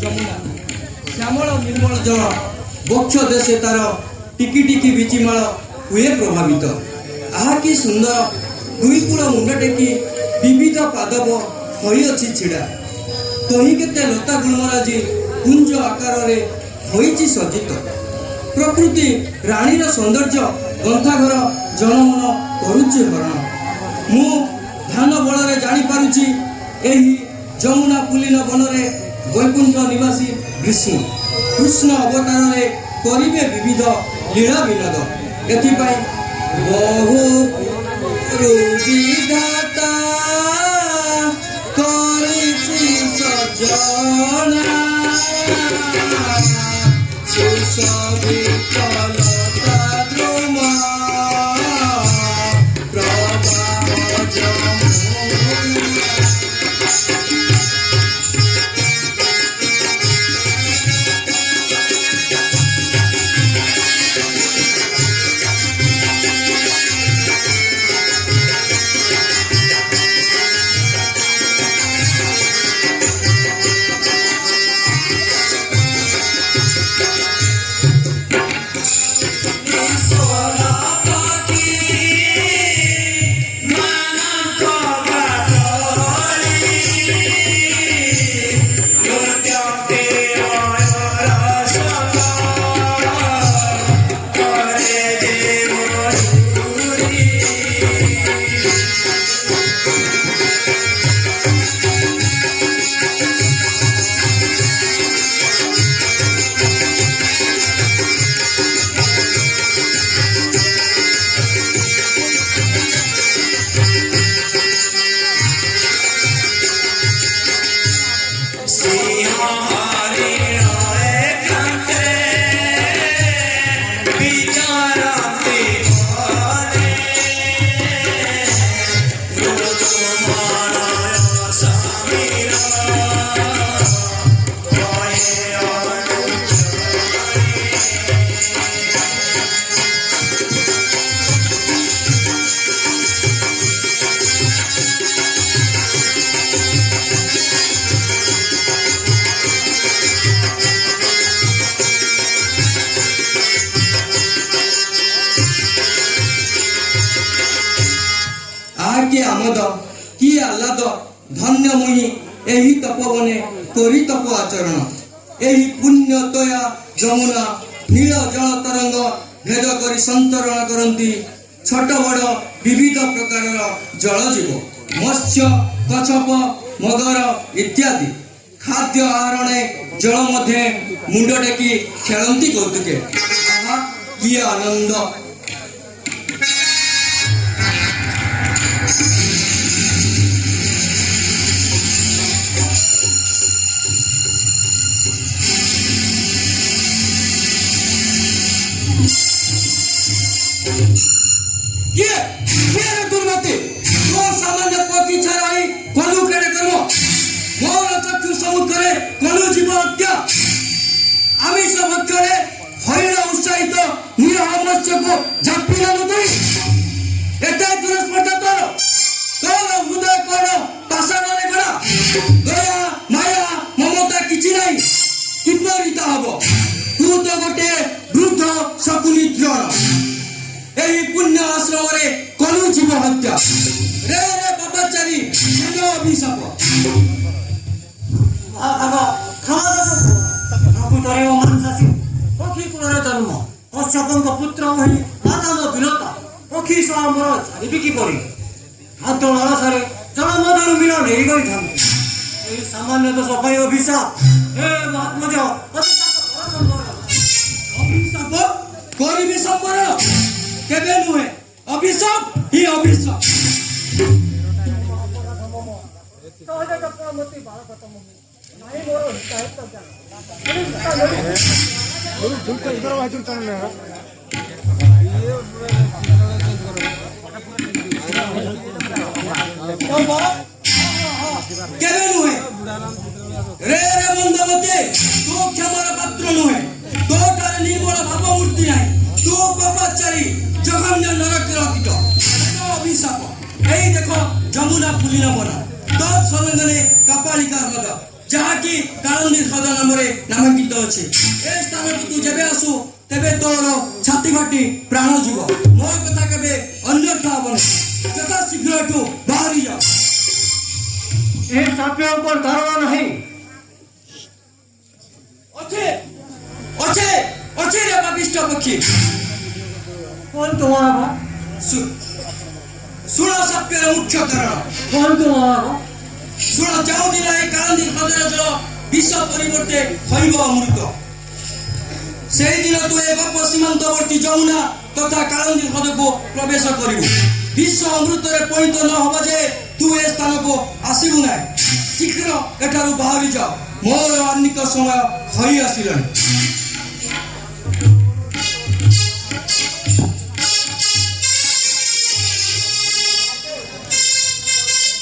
ଯମୁନା ଶ୍ୟାମଳ ନିର୍ମଳ ଜଳ ବକ୍ଷ ଦେଶେ ତାର ଟିକି ଟିକି ବିଚିମାଳ ହୁଏ ପ୍ରଭାବିତ। ଆହା କି ସୁନ୍ଦର ଦୁଇ କୂଳ ମୁଣ୍ଡ ଟେକି ବିବିଧ ପାଦବ ହୋଇଅଛି ଛିଡ଼ା। ତହିଁ କେତେ ଲତା ଗୁଳ୍ମରାଜି କୁଞ୍ଜ ଆକାରରେ ହୋଇଛି ସଜ୍ଜିତ। ପ୍ରକୃତି ରାଣୀର ସୌନ୍ଦର୍ଯ୍ୟ ଗନ୍ଥାଘର ଜନମନ କରୁଛି ହରଣ। ମୁଁ ଧ୍ୟାନ ବଳରେ ଜାଣିପାରୁଛି ଏହି ଯମୁନା ପୁଲିନ ବନରେ ବୈକୁଣ୍ଠ ନିବାସୀ ବିଷ୍ଣୁ କୃଷ୍ଣ ଅବତାରରେ କରିବେ ବିବିଧ ଲୀଳା ବିନୋଦ। ଏଥିପାଇଁ ବହୁ ବିଧାତା କରିଛି ସଜନା ସୁଶୋଭିତ ଲତା ଦ୍ରୁମ ପ୍ରବାହ ଯମୁନା। कि आमद कि आह्लाद धन्य मुहि एही तपवने करी तप आचरण। एही पुण्य तया जमुना नील जल तरंग भेद करी संतरण करती छोट बड़ विविध प्रकार जल जीव मत्स्य कछप मगर इत्यादि खाद्य आहरणे जल मध्य मुंड टेकी खेलती कौतुके। आहा कि आनंद। पुण्य आश्रम कलु जीव हत्या रे रे पापाचारी अभिशाप पुत्र पक्षी मोर छाड़िकी पड़ी हाथ लालसारे जल मधुर मिलन यही सामान्य दोष अभिशाप हे महात्मज अभिशाप करी संबर केबे नुहे अभिशाप ही अभिशाप କେବେ ନୁହେଁ ରେ ରେ ବନ୍ଦବତେ ତୁ କ୍ଷମାର ପାତ୍ର ନୁହେଁ ତୋ ଠାରେ ନିର୍ମଳ ଭାବମୂର୍ତ୍ତି ନାହିଁ ତୁ ପାପାଚାରୀ ଜଘନ୍ୟ ନରକୀର କୀଟ ଅଭିଶାପ এই দেখো যমুনা ফুলিন বনা তৎ সংলগ্নে কাপালিকা হ্রদ যাহাকি কারন্দির হ্রদ নামে নামাঙ্কিত আছে এই স্থানকে তু যেবে আসু তেবে তোর ছাতি ফাটি প্রাণ জীব মোর কথা কেবে অন্যথা হব না যথা শীঘ্র এটু বাহারি যাও এই সাপের উপর ধারণা নাই অছে অছে অছে রে পাপিষ্ঠ পক্ষী কোন তোমার ଶୁଣ ସତ୍ୟର ମୁଖ୍ୟ କାରଣ কোন তোমার ଶୁଣ ଯେଉଁଦିନ ଏହି କାଳନ୍ଦୀ ହ୍ରଦର ଜଳ ବିଷ ପରିବର୍ତ୍ତେ ହୋଇବ ଅମୃତ ସେହିଦିନ ତୁ ଏ ଗପ ସୀମାନ୍ତବର୍ତ୍ତୀ ଯମୁନା ତଥା କାଳନ୍ଦୀ ହ୍ରଦକୁ ପ୍ରବେଶ କରିବୁ ବିଷ ଅମୃତରେ ପରିଣତ ନ ହେବ ଯେ ତୁ ଏ ସ୍ଥାନକୁ ଆସିବୁ ନାହିଁ ଶୀଘ୍ର ଏଠାରୁ ବାହାରି ଯାଅ ମୋର ଆର୍ନିକ ସମୟ ହୋଇ ଆସିଲାଣି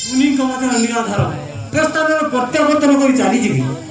মুনিଙ୍କ ମତରେ ନିରାଧାର ଏ ସ୍ଥାନର ପ୍ରତ୍ୟାବର୍ତ୍ତନ କରି ଚାଲିଯିବି